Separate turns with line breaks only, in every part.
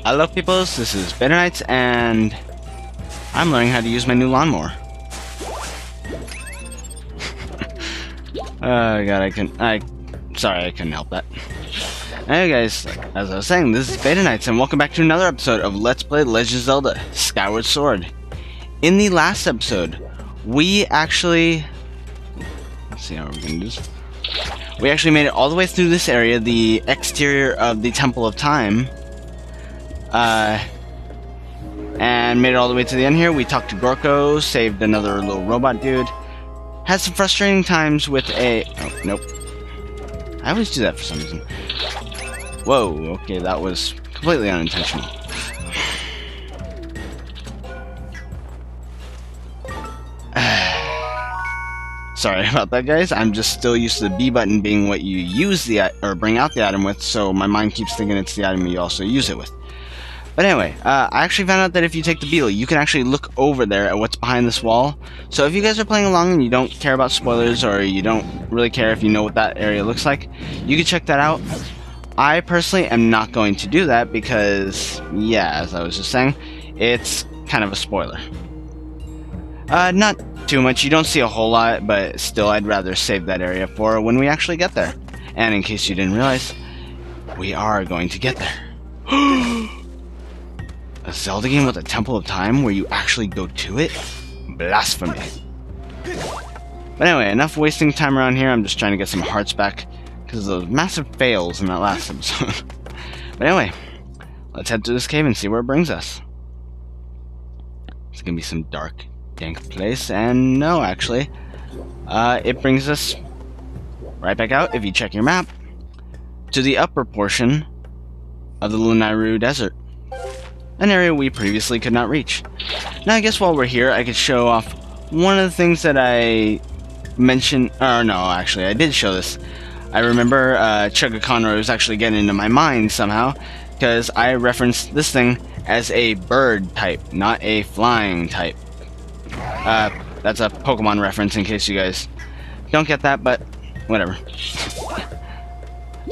Hello peoples, this is BetaNights and I'm learning how to use my new lawnmower. Oh god, sorry, I couldn't help that. Anyway guys, as I was saying, this is BetaNights and welcome back to another episode of Let's Play Legend of Zelda Skyward Sword. In the last episode, we actually... Let's see how we're gonna do this. We actually made it all the way through this area, the exterior of the Temple of Time. And made it all the way to the end here. We talked to Gorko, saved another little robot dude. Had some frustrating times with a... Oh, nope. I always do that for some reason. Whoa, okay, that was completely unintentional. Sorry about that, guys. I'm just still used to the B button being what you use the or bring out the item with, so my mind keeps thinking it's the item you also use it with. But anyway, I actually found out that if you take the beetle, you can actually look over there at what's behind this wall. So if you guys are playing along and you don't care about spoilers, or you don't really care if you know what that area looks like, you can check that out. I personally am not going to do that because, yeah, as I was just saying, it's kind of a spoiler. Not too much, you don't see a whole lot, but still I'd rather save that area for when we actually get there. And in case you didn't realize, we are going to get there. A Zelda game with a Temple of Time where you actually go to it? Blasphemy. But anyway, enough wasting time around here. I'm just trying to get some hearts back because of those massive fails in that last episode. But anyway, let's head to this cave and see where it brings us. It's gonna be some dark, dank place, and no, actually, it brings us right back out, if you check your map, to the upper portion of the Lunairu Desert. An area we previously could not reach. Now I guess while we're here, I could show off one of the things that I mentioned, or no, actually I did show this. I remember Chugga Conroy was actually getting into my mind somehow, because I referenced this thing as a bird type, not a flying type. That's a Pokemon reference in case you guys don't get that, but whatever.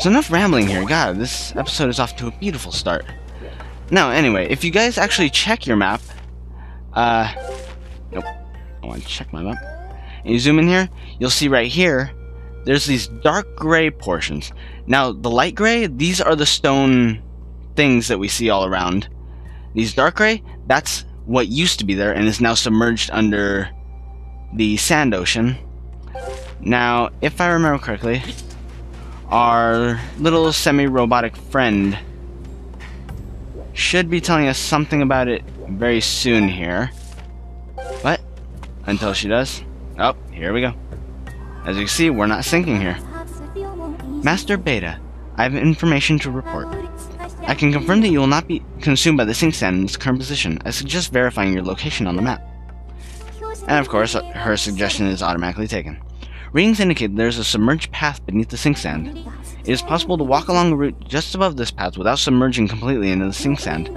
So enough rambling here, god, this episode is off to a beautiful start. Now, anyway, if you guys actually check your map, nope, I want to check my map, and you zoom in here, you'll see right here, there's these dark gray portions. Now, the light gray, these are the stone things that we see all around. These dark gray, that's what used to be there and is now submerged under the sand ocean. Now, if I remember correctly, our little semi-robotic friend should be telling us something about it very soon here. But until she does, oh, here we go. As you can see, we're not sinking here. Master Beta, I have information to report. I can confirm that you will not be consumed by the sink sand in its current position. I suggest verifying your location on the map. And of course, her suggestion is automatically taken. Readings indicate there is a submerged path beneath the sink sand. It is possible to walk along a route just above this path without submerging completely into the sink sand.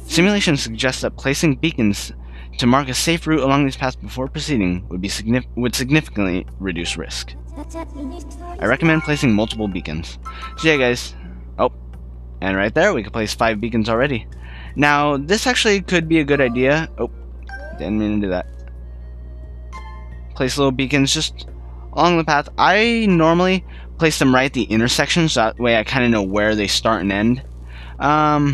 Simulations suggest that placing beacons to mark a safe route along these paths before proceeding would significantly reduce risk. I recommend placing multiple beacons. So yeah guys, oh, and right there we can place 5 beacons already. Now this actually could be a good idea. Oh, didn't mean to do that. Place little beacons just along the path. I normally place them right at the intersection, so that way I kind of know where they start and end. I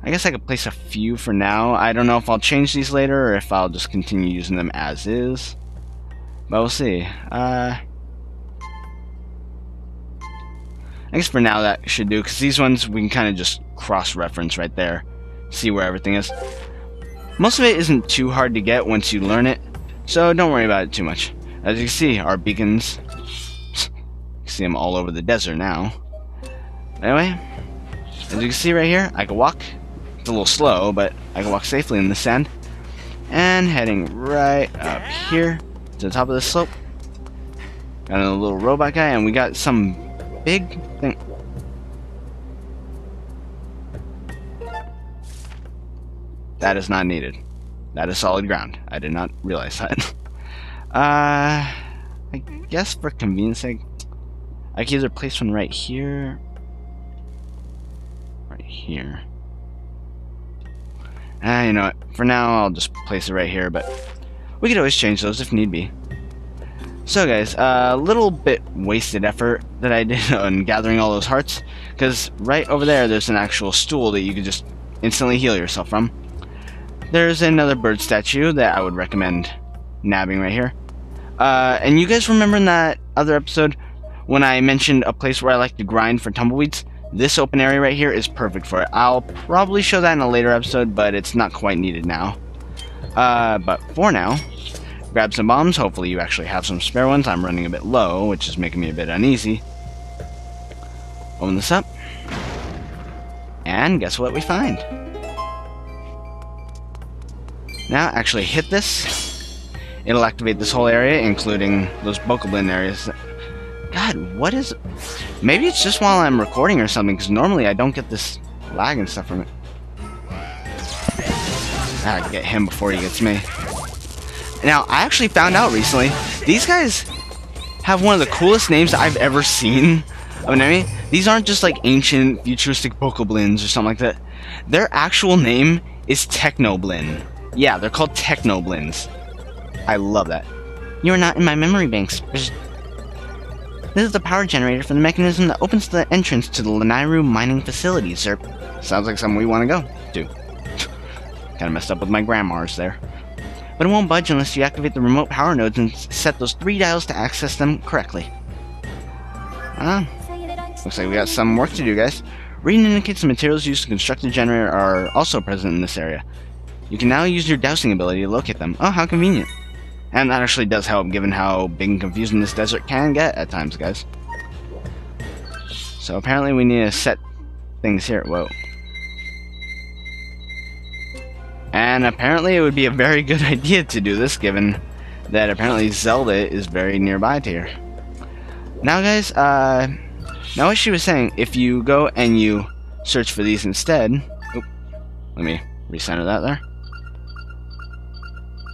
guess I could place a few for now. I don't know if I'll change these later or if I'll just continue using them as is. But we'll see. I guess for now that should do, because these ones we can kind of just cross-reference right there. See where everything is. Most of it isn't too hard to get once you learn it, so don't worry about it too much. As you can see, our beacons, you see them all over the desert now. Anyway, as you can see right here, I can walk. It's a little slow, but I can walk safely in the sand. And heading right up here to the top of the slope. Got a little robot guy, and we got some big thing. That is not needed. That is solid ground. I did not realize that. I guess for convenience sake, I can either place one right here, right right here. You know what? For now, I'll just place it right here, but we could always change those if need be. So guys, a little bit wasted effort that I did on gathering all those hearts, because right over there, there's an actual stool that you could just instantly heal yourself from. There's another bird statue that I would recommend nabbing right here. And you guys remember in that other episode when I mentioned a place where I like to grind for tumbleweeds? This open area right here is perfect for it. I'll probably show that in a later episode, but it's not quite needed now. But for now, grab some bombs. Hopefully you actually have some spare ones. I'm running a bit low, which is making me a bit uneasy. Open this up. And guess what we find? Now, actually hit this. It'll activate this whole area, including those Bokoblin areas. God, what is... Maybe it's just while I'm recording or something, because normally I don't get this lag and stuff from it. I can get him before he gets me. Now, I actually found out recently, these guys have one of the coolest names I've ever seen of an enemy. These aren't just like ancient, futuristic Bokoblins or something like that. Their actual name is Technoblin. Yeah, they're called Technoblins. I love that. You are not in my memory banks. This is the power generator for the mechanism that opens the entrance to the Lanairu mining facility, sir. Sounds like something we want to go to. Kinda messed up with my grammars there. But it won't budge unless you activate the remote power nodes and set those 3 dials to access them correctly. Looks like we got some work to do, guys. Reading indicates the materials used to construct the generator are also present in this area. You can now use your dowsing ability to locate them. Oh, how convenient. And that actually does help, given how big and confusing this desert can get at times, guys. So apparently we need to set things here. Whoa. And apparently it would be a very good idea to do this, given that apparently Zelda is very nearby to here. Now, guys, now what she was saying, if you go and you search for these instead... Oop, let me recenter that there.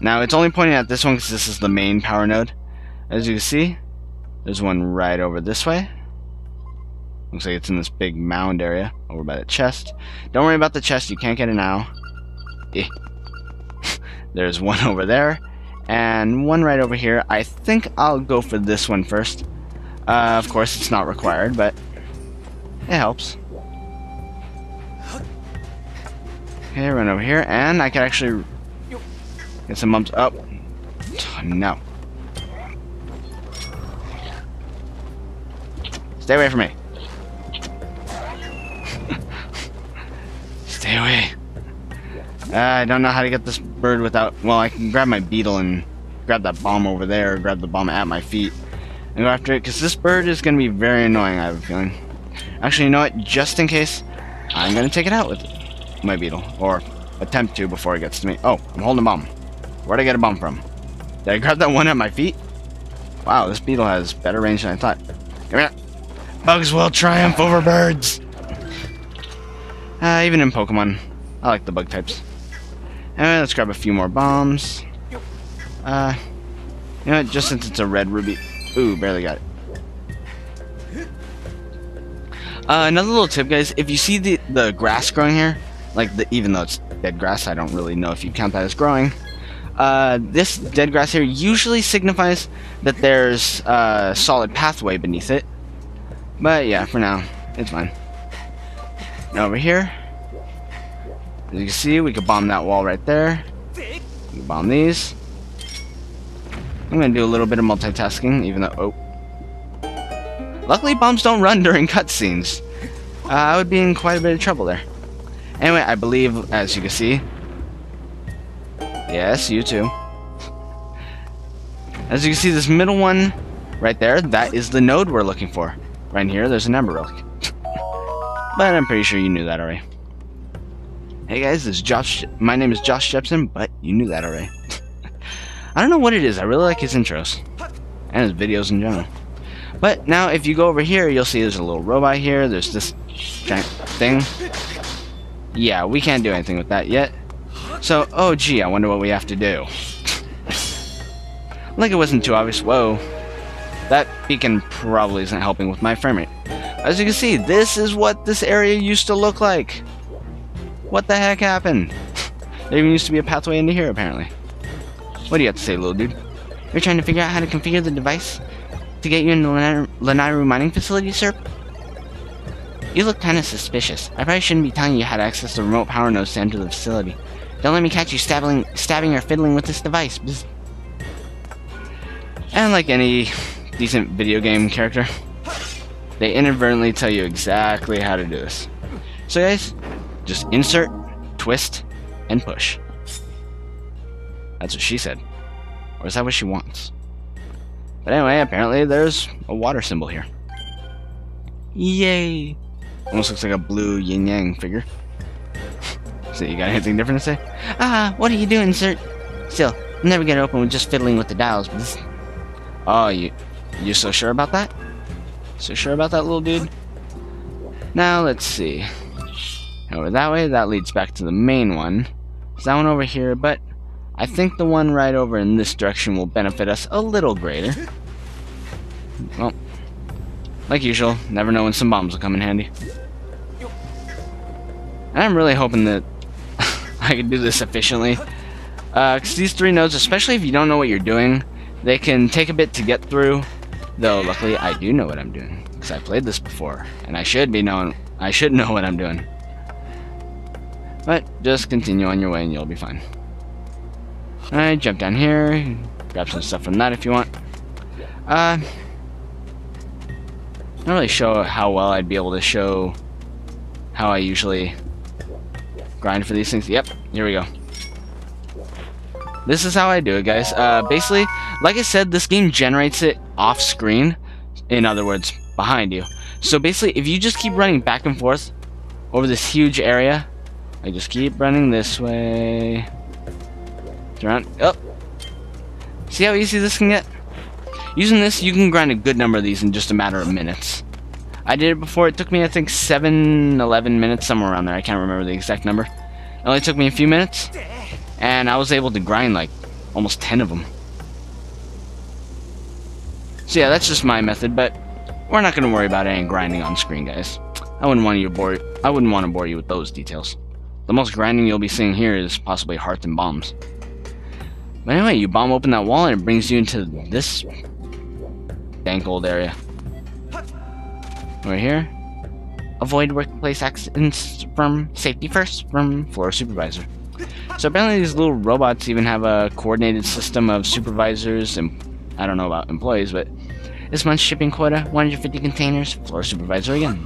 Now, it's only pointing at this one because this is the main power node. As you can see, there's one right over this way. Looks like it's in this big mound area over by the chest. Don't worry about the chest, you can't get it now. There's one over there, and one right over here. I think I'll go for this one first. Of course, it's not required, but it helps. Okay, run over here, and I can actually get some bumps up. Oh, no. Stay away from me. Stay away. I don't know how to get this bird without... Well, I can grab my beetle and grab that bomb over there, or grab the bomb at my feet, and go after it, because this bird is going to be very annoying, I have a feeling. Actually, you know what? Just in case, I'm going to take it out with my beetle, or attempt to before it gets to me. Oh, I'm holding a bomb. Where'd I get a bomb from? Did I grab that one at my feet? Wow, this beetle has better range than I thought. Come here. Bugs will triumph over birds! Even in Pokemon, I like the bug types. Anyway, let's grab a few more bombs. You know what, just since it's a red ruby... Ooh, barely got it. Another little tip, guys, if you see the grass growing here, like, even though it's dead grass, I don't really know if you count that as growing. This dead grass here usually signifies that there's a solid pathway beneath it. But yeah, for now, it's fine. Now over here, as you can see, we could bomb that wall right there. We can bomb these. I'm gonna do a little bit of multitasking, even though... Oh. Luckily, bombs don't run during cutscenes. I would be in quite a bit of trouble there. Anyway, I believe, as you can see... Yes, you too. As you can see, this middle one right there, that is the node we're looking for. Right here, there's an Ember Relic. But I'm pretty sure you knew that already. Hey guys, this is Josh. My name is Josh Jepson, but you knew that already. I don't know what it is. I really like his intros. And his videos in general. But now, if you go over here, you'll see there's a little robot here. There's this giant thing. Yeah, we can't do anything with that yet. So, oh gee, I wonder what we have to do. Like it wasn't too obvious. Whoa. That beacon probably isn't helping with my frame rate. As you can see, this is what this area used to look like. What the heck happened? There even used to be a pathway into here, apparently. What do you have to say, little dude? You're trying to figure out how to configure the device to get you into the Lanairu mining facility, sir? You look kind of suspicious. I probably shouldn't be telling you how to access the remote power nodes to enter the facility. Don't let me catch you stabbing or fiddling with this device. Bzz. And like any decent video game character, they inadvertently tell you exactly how to do this. So guys, just insert, twist, and push. That's what she said. Or is that what she wants? But anyway, apparently there's a water symbol here. Yay! Almost looks like a blue yin-yang figure. So you got anything different to say? Ah, what are you doing, sir? Still, I'll never get it open with just fiddling with the dials. Oh, you so sure about that? So sure about that, little dude? Now, let's see. Over that way, that leads back to the main one. There's that one over here, but I think the one right over in this direction will benefit us a little greater. Well, like usual, never know when some bombs will come in handy. And I'm really hoping that I can do this efficiently. Because these 3 nodes, especially if you don't know what you're doing, they can take a bit to get through. Though, luckily, I do know what I'm doing. Because I played this before. And I should know what I'm doing. But just continue on your way and you'll be fine. Alright, jump down here. Grab some stuff from that if you want. Not really sure how well I'd be able to show how I usually grind for these things. Yep, here we go. This is how I do it, guys. Basically, like I said, this game generates it off screen. In other words, behind you. So basically, if you just keep running back and forth over this huge area, I just keep running this way. Turn around. Oh. See how easy this can get? Using this, you can grind a good number of these in just a matter of minutes. I did it before. It took me, I think, 11 minutes, somewhere around there. I can't remember the exact number. It only took me a few minutes, and I was able to grind, like, almost 10 of them. So yeah, that's just my method, but we're not going to worry about any grinding on screen, guys. I wouldn't want to bore you with those details. The most grinding you'll be seeing here is possibly hearts and bombs. But anyway, you bomb open that wall and it brings you into this dank old area. Right here. Avoid workplace accidents from safety first from floor supervisor. So apparently these little robots even have a coordinated system of supervisors and I don't know about employees, but this month's shipping quota, 150 containers, floor supervisor again.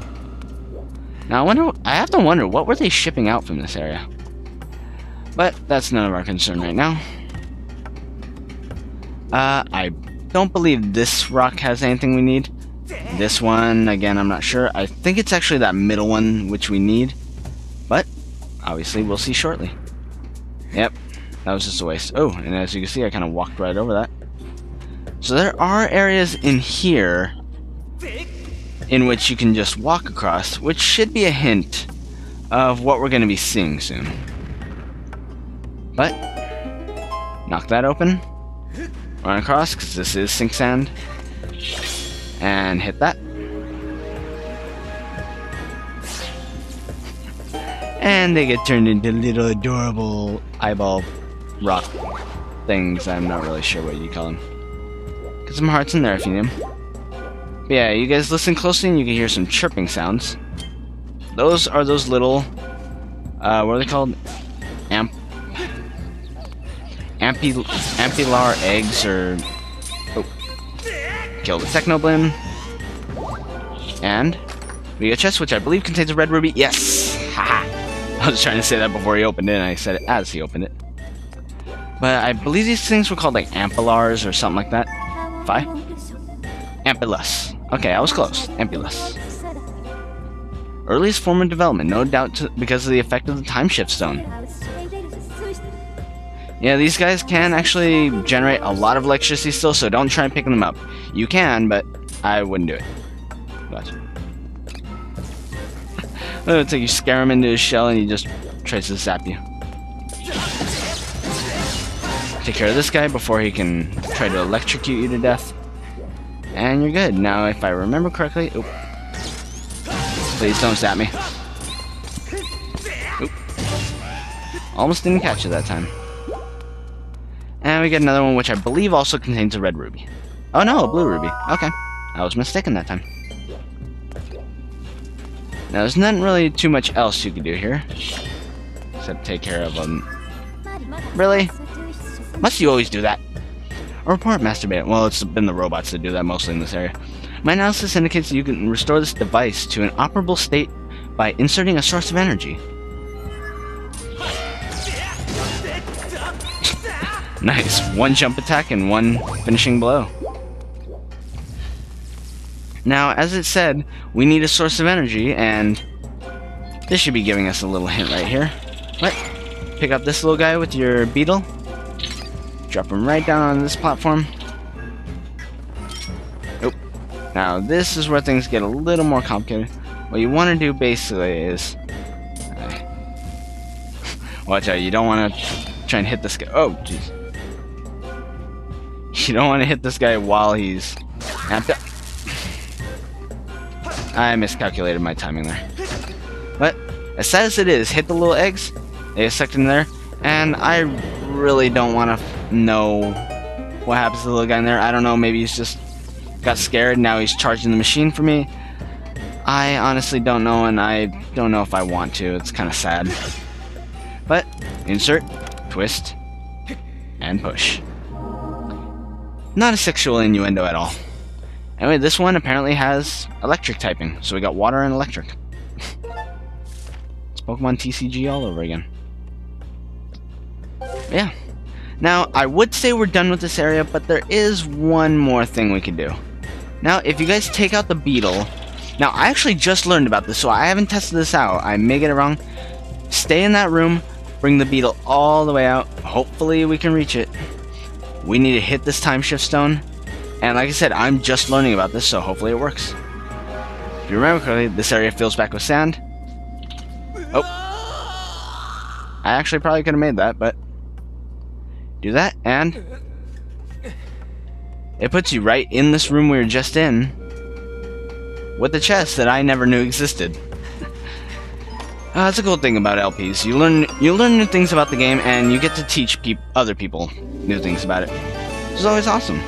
Now I have to wonder, what were they shipping out from this area? But that's none of our concern right now. I don't believe this rock has anything we need. This one, again, I'm not sure. I think it's actually that middle one which we need. But, obviously, we'll see shortly. Yep, that was just a waste. Oh, and as you can see, I kind of walked right over that. So there are areas in here in which you can just walk across, which should be a hint of what we're going to be seeing soon. But, knock that open. Run across, because this is sink sand. And hit that. And they get turned into little adorable eyeball rock things. I'm not really sure what you call them. Get some hearts in there if you need them. But yeah, you guys listen closely and you can hear some chirping sounds. Those are those little, what are they called? Ampular eggs, or... Oh. Kill the Technoblin. And we get a chest, which I believe contains a red ruby. Yes! Haha! I was trying to say that before he opened it, and I said it as he opened it. But I believe these things were called, like, ampulars or something like that. Phi? Ampulus. Okay, I was close. Ampulus. Earliest form of development, no doubt because of the effect of the time shift stone. Yeah, these guys can actually generate a lot of electricity still, so don't try picking them up. You can, but I wouldn't do it. Gotcha. It's like you scare him into his shell and he just tries to zap you. Take care of this guy before he can try to electrocute you to death. And you're good. Now, if I remember correctly... Oh, Please don't zap me. Oop. Almost didn't catch it that time. And we get another one, which I believe also contains a red ruby. Oh no, a blue ruby. Okay. I was mistaken that time. Now, there's not really too much else you can do here. Except take care of them. Really? Must you always do that? Or report masturbate. Well, it's been the robots that do that mostly in this area. My analysis indicates that you can restore this device to an operable state by inserting a source of energy. Nice. One jump attack and one finishing blow. Now, as it said, we need a source of energy, and this should be giving us a little hint right here. What? Pick up this little guy with your beetle. Drop him right down on this platform. Oh. Now, this is where things get a little more complicated. What you want to do, basically, is... watch out, you don't want to try and hit this guy. Oh, jeez. You don't want to hit this guy while he's amped up. I miscalculated my timing there. But, as sad as it is, hit the little eggs. They get sucked in there. And I really don't want to know what happens to the little guy in there. I don't know, maybe he's just got scared. Now he's charging the machine for me. I honestly don't know, and I don't know if I want to. It's kind of sad. But, insert, twist, and push. Not a sexual innuendo at all. Anyway, this one apparently has electric typing, so we got water and electric. It's Pokemon TCG all over again. Yeah. Now, I would say we're done with this area, but there is one more thing we can do. Now, if you guys take out the beetle... Now, I actually just learned about this, so I haven't tested this out. I may get it wrong. Stay in that room, bring the beetle all the way out. Hopefully we can reach it. We need to hit this time shift stone. And like I said, I'm just learning about this, so hopefully it works. If you remember correctly, this area fills back with sand. Oh. I actually probably could have made that, but... do that, and... it puts you right in this room we were just in. With the chest that I never knew existed. That's a cool thing about LPs. You learn new things about the game, and you get to teach other people new things about it. Which is always awesome.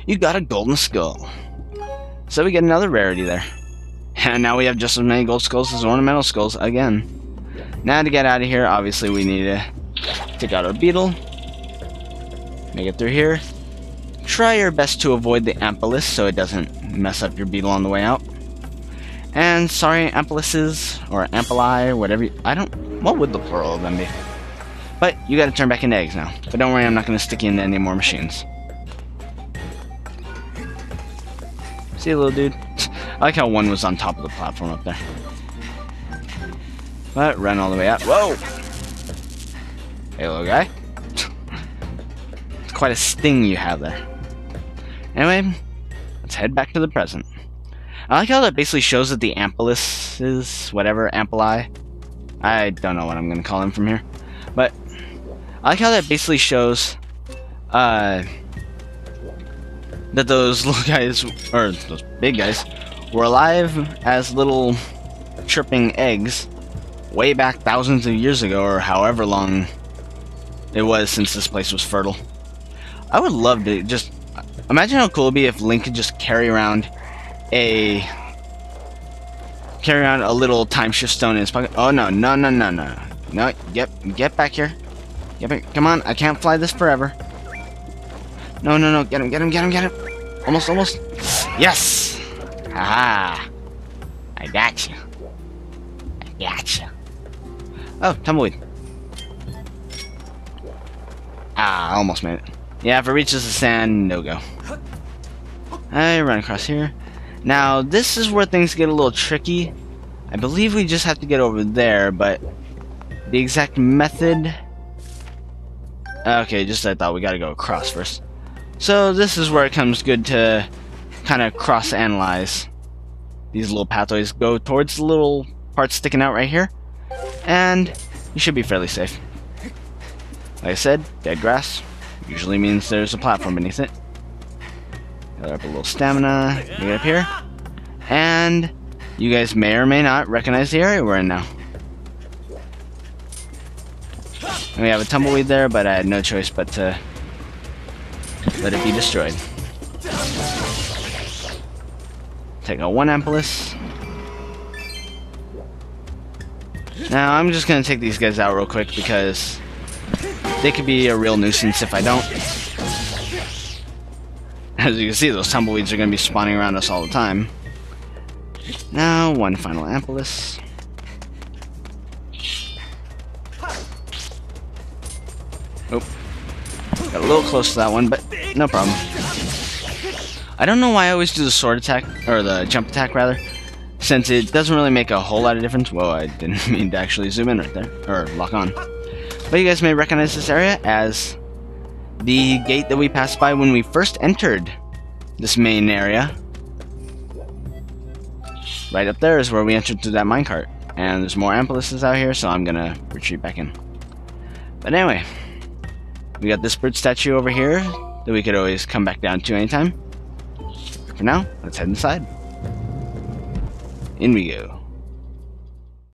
You got a golden skull. So we get another rarity there. And now we have just as many gold skulls as ornamental skulls again. Now to get out of here, obviously we need to take out our beetle. Make it through here. Try your best to avoid the Ampelus so it doesn't mess up your beetle on the way out. And sorry, Ampeluses, or Ampeli, whatever what would the plural of them be? But you gotta turn back into eggs now. But don't worry, I'm not gonna stick you into any more machines. See you, little dude? I like how one was on top of the platform up there. But run all the way out. Whoa! Hey, little guy. It's quite a sting you have there. Anyway, let's head back to the present. I like how that basically shows that the Ampelus is whatever, Ampeli. I don't know what I'm going to call him from here. But I like how that basically shows that those little guys, or those big guys, were alive as little chirping eggs way back thousands of years ago, or however long it was since this place was fertile. I would love to just... imagine how cool it would be if Link could just carry around a little time shift stone in his pocket. Oh no, no, no, no, no. No, get back here. Get back. Come on, I can't fly this forever. No, no, no, get him, get him, get him, get him. Almost, almost. Yes! Haha. I got you. I got you. Oh, tumbleweed. Ah, I almost made it. Yeah, if it reaches the sand, no go. I run across here. Now, this is where things get a little tricky. I believe we just have to get over there, but the exact method... okay, just I thought we gotta go across first. So this is where it comes good to kind of cross-analyze these little pathways. Go towards the little part sticking out right here, and you should be fairly safe. Like I said, dead grass usually means there's a platform beneath it. Gather up a little stamina, get up here, and You guys may or may not recognize the area we're in now. And we have a tumbleweed there, but I had no choice but to let it be destroyed. Take a 1 Ampulus. Now I'm just gonna take these guys out real quick because they could be a real nuisance if I don't. As you can see, those tumbleweeds are gonna be spawning around us all the time. Now, 1 final Ampulus. Oh, got a little close to that one, but no problem. I don't know why I always do the sword attack, or the jump attack rather, since it doesn't really make a whole lot of difference. Whoa, I didn't mean to actually zoom in right there, or lock on. But you guys may recognize this area as the gate that we passed by when we first entered this main area. Right up there is where we entered through that minecart. And there's more Ampuluses out here, so I'm gonna retreat back in. But anyway, we got this bird statue over here that we could always come back down to anytime. For now, let's head inside. In we go.